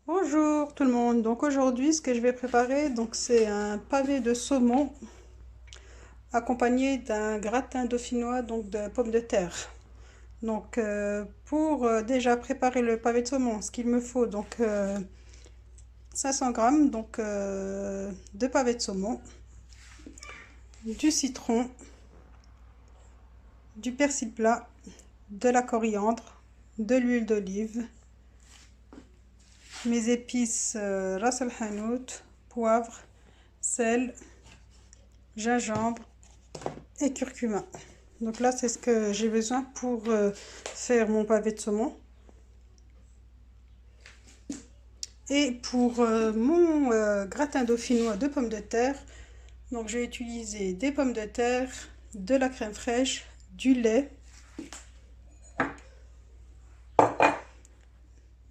Bonjour tout le monde. Donc aujourd'hui, ce que je vais préparer, donc c'est un pavé de saumon accompagné d'un gratin dauphinois donc de pommes de terre. Donc pour déjà préparer le pavé de saumon, ce qu'il me faut donc 500 grammes donc de pavé de saumon, du citron, du persil plat, de la coriandre, de l'huile d'olive, mes épices ras el hanout, poivre, sel, gingembre et curcuma. Donc là, c'est ce que j'ai besoin pour faire mon pavé de saumon. Et pour mon gratin dauphinois de pommes de terre, donc je vais utiliser des pommes de terre, de la crème fraîche, du lait,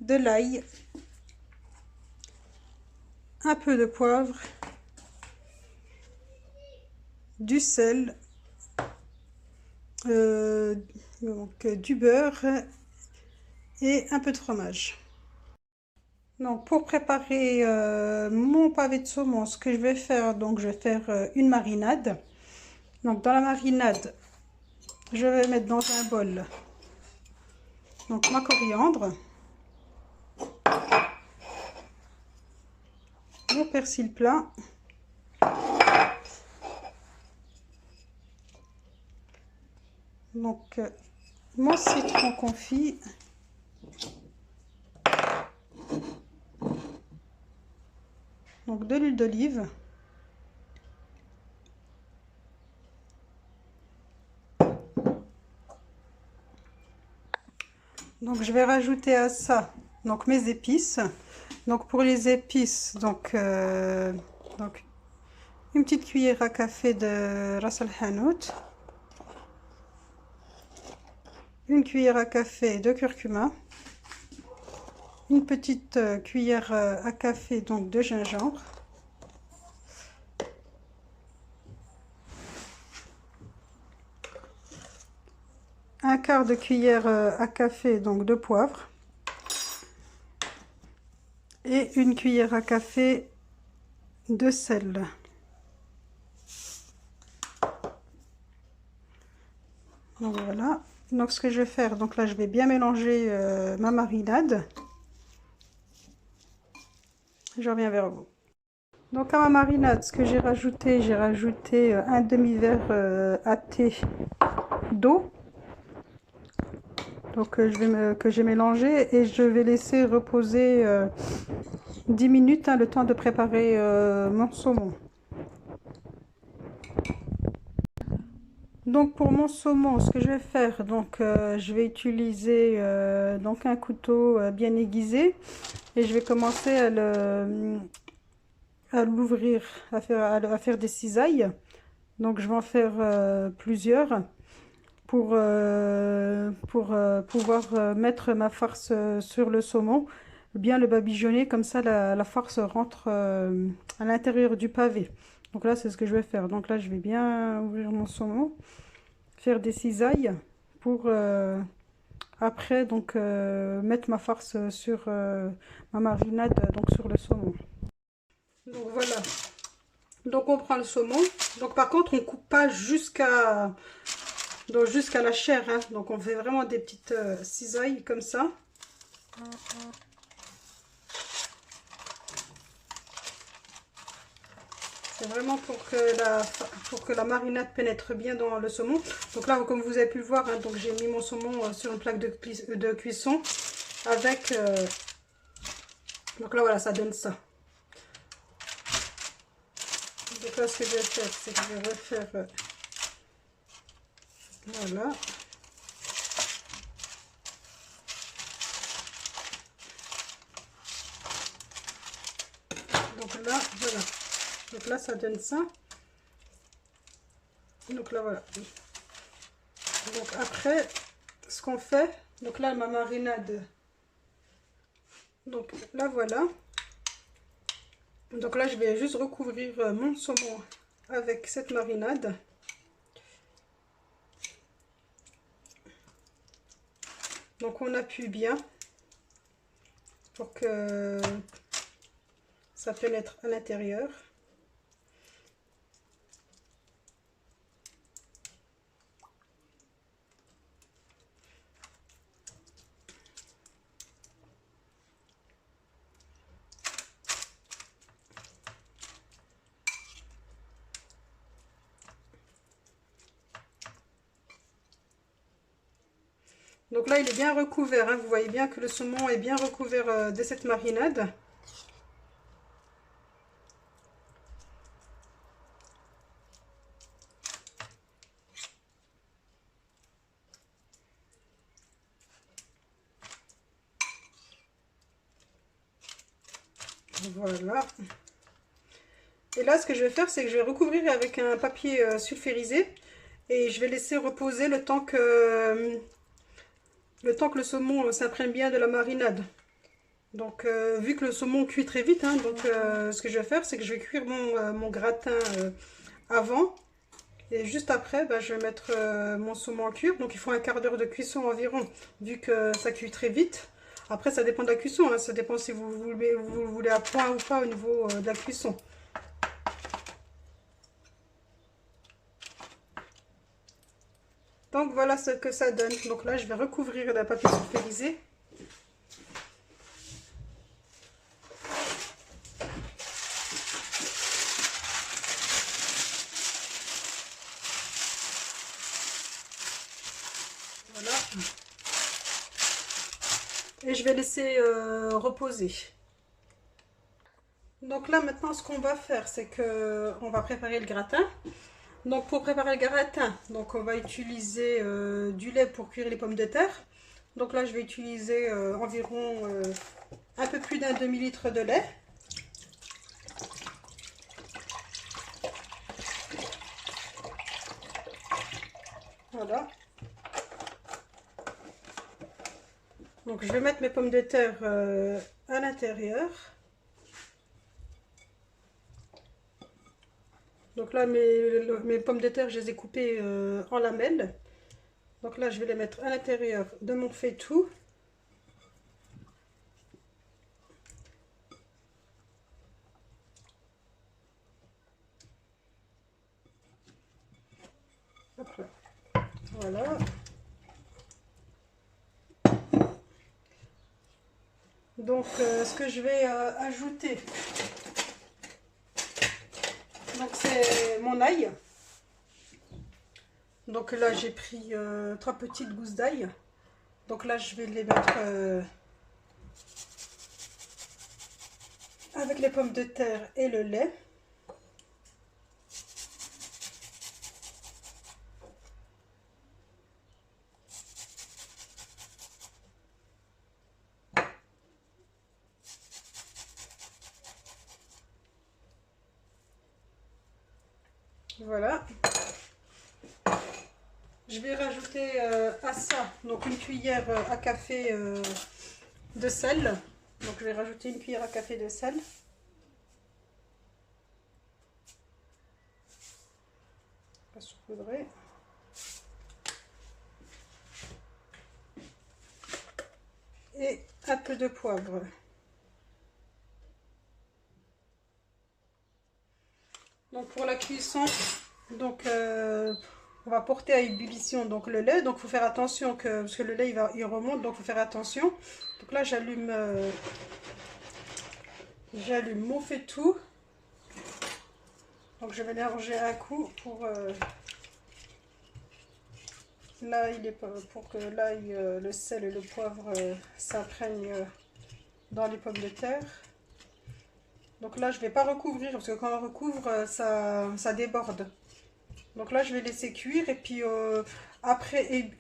de l'ail, un peu de poivre, du sel, donc, du beurre et un peu de fromage. Donc pour préparer mon pavé de saumon, ce que je vais faire, donc je vais faire une marinade. Donc dans la marinade, je vais mettre dans un bol donc ma coriandre, mon persil plat, donc mon citron confit, donc de l'huile d'olive, donc je vais rajouter à ça donc mes épices. Donc pour les épices, donc une petite cuillère à café de ras el hanout, une cuillère à café de curcuma, une petite cuillère à café donc de gingembre, un quart de cuillère à café donc de poivre et une cuillère à café de sel. Donc voilà. Donc ce que je vais faire, donc là je vais bien mélanger ma marinade. Je reviens vers vous. Donc à ma marinade, ce que j'ai rajouté un demi-verre à thé d'eau. Donc que j'ai mélangé et je vais laisser reposer 10 minutes, hein, le temps de préparer mon saumon. Donc pour mon saumon, ce que je vais faire, donc je vais utiliser donc un couteau bien aiguisé et je vais commencer à l'ouvrir, à faire des cisailles. Donc je vais en faire plusieurs pour pouvoir mettre ma farce sur le saumon, bien le badigeonner, comme ça la farce rentre à l'intérieur du pavé. Donc là, c'est ce que je vais faire. Donc là, je vais bien ouvrir mon saumon, faire des cisailles pour après donc mettre ma farce sur ma marinade, donc sur le saumon. Donc voilà. Donc on prend le saumon. Donc par contre, on coupe pas jusqu'à la chair, hein. Donc on fait vraiment des petites cisailles comme ça. C'est vraiment pour que la marinade pénètre bien dans le saumon. Donc là, comme vous avez pu le voir, hein, donc j'ai mis mon saumon sur une plaque de cuisson avec... donc là, voilà, ça donne ça. Donc là, ce que je vais faire, c'est que je vais refaire... voilà. Donc là, voilà. Donc là, ça donne ça. Donc là, voilà. Donc après, ce qu'on fait, donc là, ma marinade. Donc là, voilà. Donc là, je vais juste recouvrir mon saumon avec cette marinade. Donc on appuie bien pour que ça pénètre à l'intérieur. Donc là, il est bien recouvert, hein. Vous voyez bien que le saumon est bien recouvert de cette marinade. Voilà. Et là, ce que je vais faire, c'est que je vais recouvrir avec un papier sulfurisé et je vais laisser reposer le temps que le saumon s'imprègne bien de la marinade. Donc, vu que le saumon cuit très vite, hein, donc ce que je vais faire, c'est que je vais cuire mon gratin avant. Et juste après, bah, je vais mettre mon saumon en cuire. Donc, il faut un quart d'heure de cuisson environ, vu que ça cuit très vite. Après, ça dépend de la cuisson, hein, ça dépend si vous voulez à point ou pas au niveau de la cuisson. Donc, voilà ce que ça donne. Donc là, je vais recouvrir d'un papier sulfurisé. Voilà. Et je vais laisser reposer. Donc là maintenant ce qu'on va faire c'est que on va préparer le gratin. Donc pour préparer le gratin, donc on va utiliser du lait pour cuire les pommes de terre. Donc là je vais utiliser environ un peu plus d'un demi-litre de lait. Voilà. Donc je vais mettre mes pommes de terre à l'intérieur. Donc là mes pommes de terre je les ai coupées en lamelles. Donc là je vais les mettre à l'intérieur de mon faitout. Voilà. Donc ce que je vais ajouter, donc c'est mon ail. Donc là j'ai pris 3 petites gousses d'ail. Donc là je vais les mettre avec les pommes de terre et le lait. Voilà. Je vais rajouter à ça donc une cuillère à café de sel. Donc je vais rajouter une cuillère à café de sel. Pas saupoudrer. Et un peu de poivre. Donc pour la cuisson, donc on va porter à ébullition donc le lait. Donc il faut faire attention parce que le lait il remonte, donc il faut faire attention. Donc là j'allume mon faitout. Donc je vais mélanger un coup pour l'ail, pour que l'ail, le sel et le poivre s'imprègnent dans les pommes de terre. Donc là je ne vais pas recouvrir parce que quand on recouvre ça déborde. Donc là je vais laisser cuire et puis après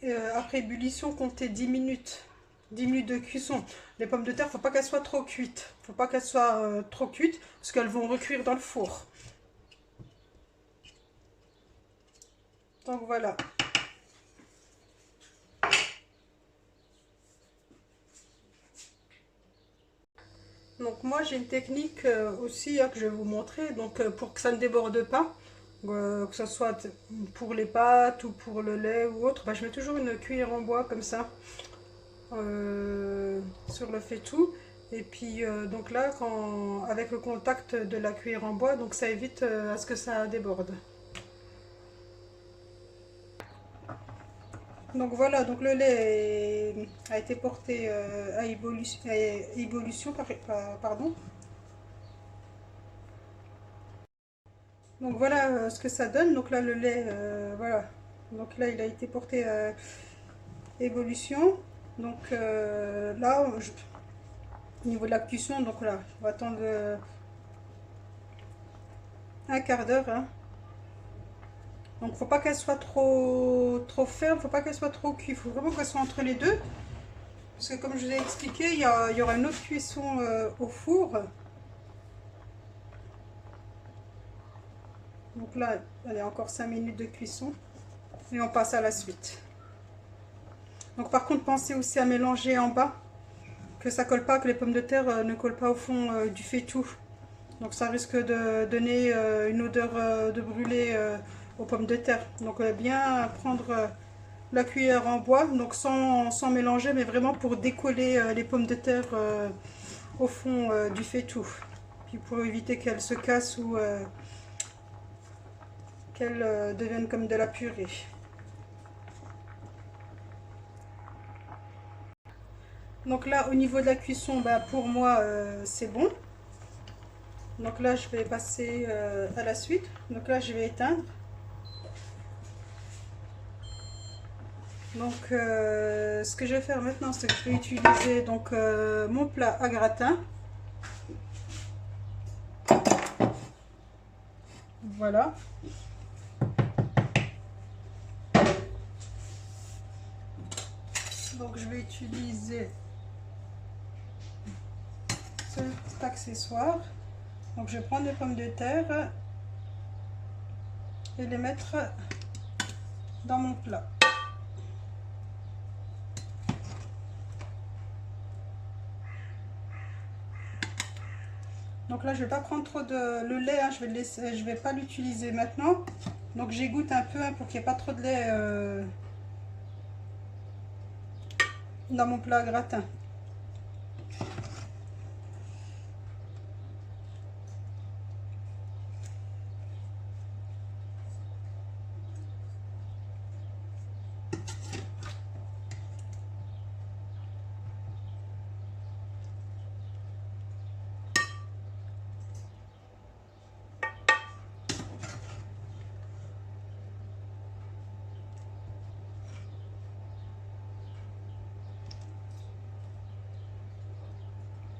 ébullition compter 10 minutes. 10 minutes de cuisson. Les pommes de terre, faut pas qu'elles soient trop cuites. Faut pas qu'elles soient trop cuites parce qu'elles vont recuire dans le four. Donc voilà. Donc moi j'ai une technique aussi que je vais vous montrer. Donc pour que ça ne déborde pas, que ce soit pour les pâtes ou pour le lait ou autre, bah, je mets toujours une cuillère en bois comme ça sur le faitout. Et puis donc là, avec le contact de la cuillère en bois, donc ça évite à ce que ça déborde. Donc voilà, donc le lait a été porté à ébullition, pardon. Donc voilà ce que ça donne. Donc là le lait, voilà. Donc là il a été porté à ébullition. Donc là, au niveau de la cuisson, donc là, on va attendre un quart d'heure, hein. Donc faut pas qu'elle soit trop ferme, faut pas qu'elle soit trop cuite, il faut vraiment qu'elle soit entre les deux. Parce que comme je vous ai expliqué, il y aura une autre cuisson au four. Donc là, elle est encore 5 minutes de cuisson. Et on passe à la suite. Donc par contre, pensez aussi à mélanger en bas. Que ça colle pas, que les pommes de terre ne collent pas au fond du faitout. Donc ça risque de donner une odeur de brûlé aux pommes de terre. Donc bien prendre la cuillère en bois, donc sans mélanger, mais vraiment pour décoller les pommes de terre au fond du faitout. Puis pour éviter qu'elles se cassent ou qu'elles deviennent comme de la purée. Donc là, au niveau de la cuisson, bah, pour moi, c'est bon. Donc là, je vais passer à la suite. Donc là, je vais éteindre. Donc, ce que je vais faire maintenant, c'est que je vais utiliser donc, mon plat à gratin. Voilà. Donc, je vais utiliser cet accessoire. Donc, je vais prendre les pommes de terre et les mettre dans mon plat. Donc là, je vais pas prendre trop de le lait, hein, je vais pas l'utiliser maintenant. Donc j'égoutte un peu hein, pour qu'il n'y ait pas trop de lait dans mon plat à gratin.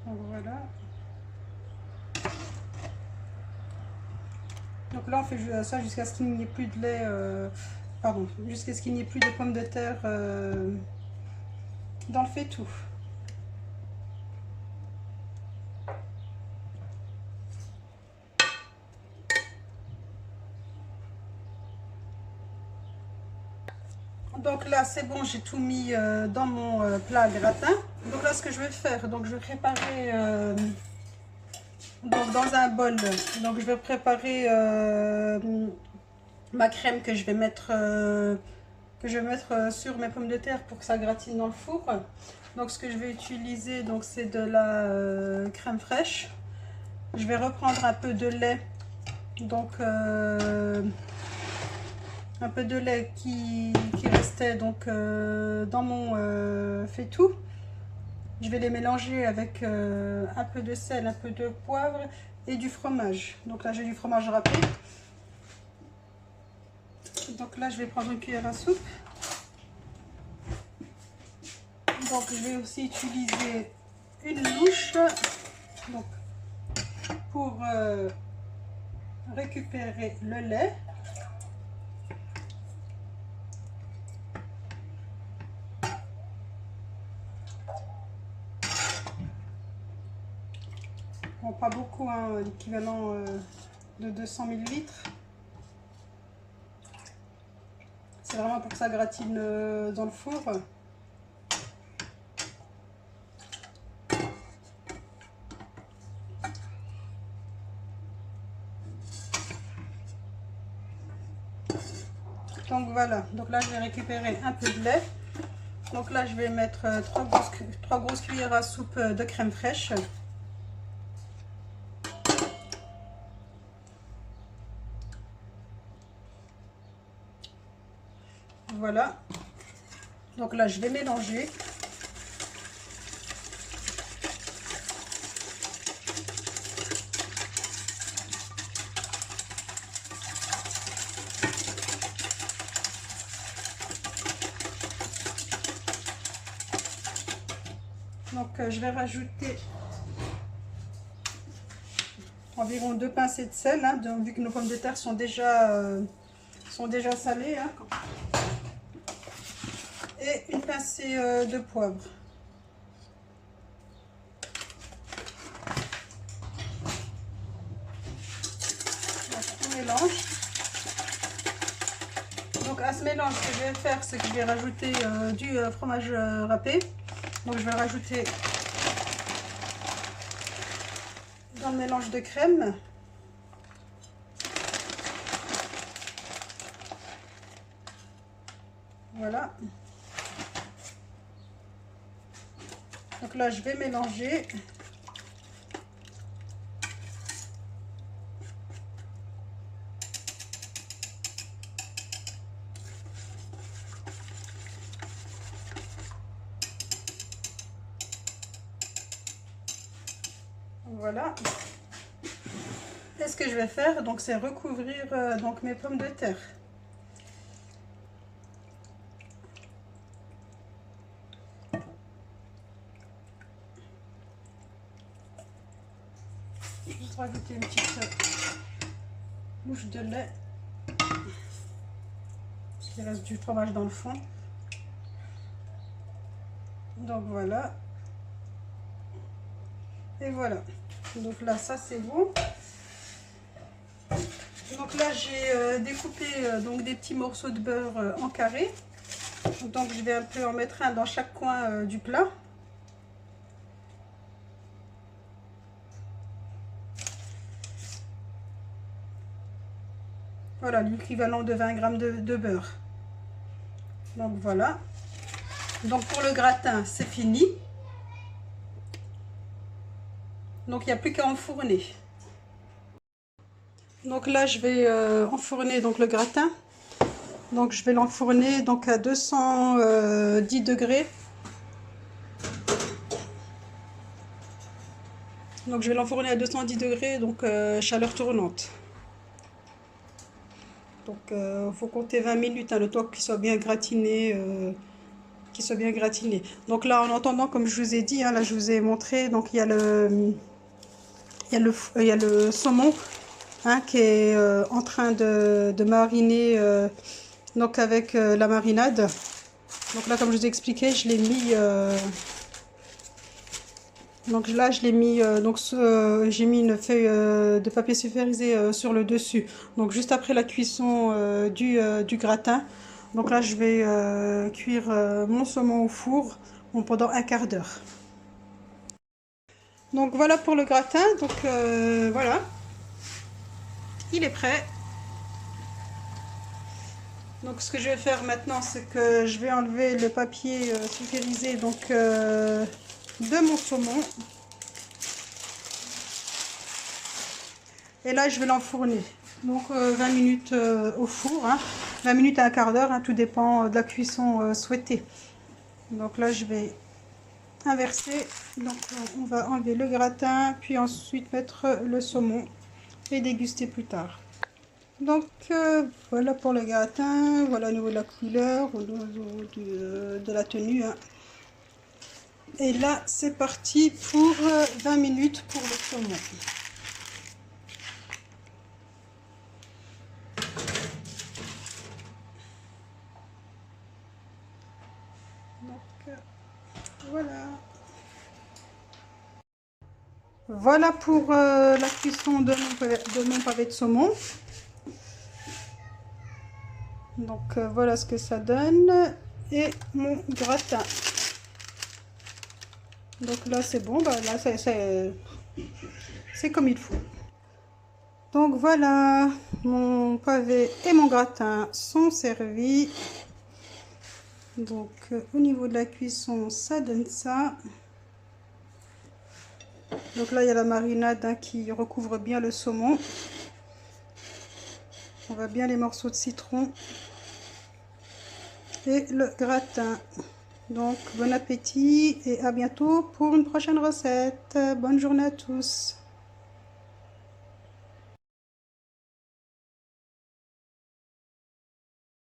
Donc voilà. Donc là, on fait ça jusqu'à ce qu'il n'y ait plus de lait, pardon, jusqu'à ce qu'il n'y ait plus de pommes de terre dans le faitout. Donc là, c'est bon, j'ai tout mis dans mon plat à gratin. Donc là, ce que je vais faire, donc je vais préparer donc dans un bol. Donc je vais préparer ma crème que je vais mettre sur mes pommes de terre pour que ça gratine dans le four. Donc ce que je vais utiliser, donc c'est de la crème fraîche. Je vais reprendre un peu de lait, donc un peu de lait qui restait donc dans mon faitout. Je vais les mélanger avec un peu de sel, un peu de poivre et du fromage. Donc là j'ai du fromage râpé. Donc là je vais prendre une cuillère à soupe. Donc je vais aussi utiliser une louche donc, pour récupérer le lait. Bon, pas beaucoup, hein, l'équivalent de 200 ml. C'est vraiment pour que ça gratine dans le four. Donc voilà, donc là je vais récupérer un peu de lait. Donc là, je vais mettre 3 grosses cuillères à soupe de crème fraîche. Voilà. Donc là, je vais mélanger. Donc je vais rajouter environ 2 pincées de sel, hein, vu que nos pommes de terre sont déjà salées, hein, et une pincée de poivre. Donc, on mélange. Donc à ce mélange, ce que je vais faire, c'est que je vais rajouter du fromage râpé. Donc je vais le rajouter dans le mélange de crème. Voilà. Donc là, je vais mélanger. Voilà. Et ce que je vais faire, donc, c'est recouvrir donc mes pommes de terre. Juste rajouter une petite louche de lait. Parce qu'il reste du fromage dans le fond. Donc voilà. Et voilà. Donc là, ça c'est bon. Donc là, j'ai découpé donc des petits morceaux de beurre en carré. Donc je vais un peu en mettre un dans chaque coin du plat. Voilà, l'équivalent de 20 g de beurre. Donc voilà. Donc pour le gratin, c'est fini. Donc il n'y a plus qu'à enfourner. Donc là, je vais enfourner donc le gratin. Donc je vais l'enfourner donc à 210 degrés. Donc je vais l'enfourner à 210 degrés, donc chaleur tournante. Donc il faut compter 20 minutes, hein, le temps qu'il soit bien gratiné. Donc là, en attendant, comme je vous ai dit, hein, là je vous ai montré, donc il y a le saumon, hein, qui est en train de mariner donc avec la marinade. Donc là, comme je vous ai expliqué, je l'ai mis donc là je l'ai mis j'ai mis une feuille de papier sulfurisé sur le dessus, donc juste après la cuisson du gratin. Donc là je vais cuire mon saumon au four pendant un quart d'heure. Donc voilà pour le gratin. Donc voilà, il est prêt. Donc ce que je vais faire maintenant, c'est que je vais enlever le papier sulfurisé donc de mon saumon. Et là je vais l'enfourner. Donc 20 minutes au four, hein. 20 minutes à un quart d'heure, hein, tout dépend de la cuisson souhaitée. Donc là je vais inverser. Donc on va enlever le gratin, puis ensuite mettre le saumon et déguster plus tard. Donc voilà pour le gratin, voilà au niveau de la couleur, au niveau de la tenue, hein. Et là c'est parti pour 20 minutes pour le saumon. Donc voilà. Voilà pour la cuisson de mon pavé de saumon. Donc voilà ce que ça donne. Et mon gratin. Donc là c'est bon, bah, là c'est comme il faut. Donc voilà, mon pavé et mon gratin sont servis. Donc au niveau de la cuisson, ça donne ça. Donc là, il y a la marinade hein, qui recouvre bien le saumon. On voit bien les morceaux de citron et le gratin. Donc bon appétit et à bientôt pour une prochaine recette. Bonne journée à tous.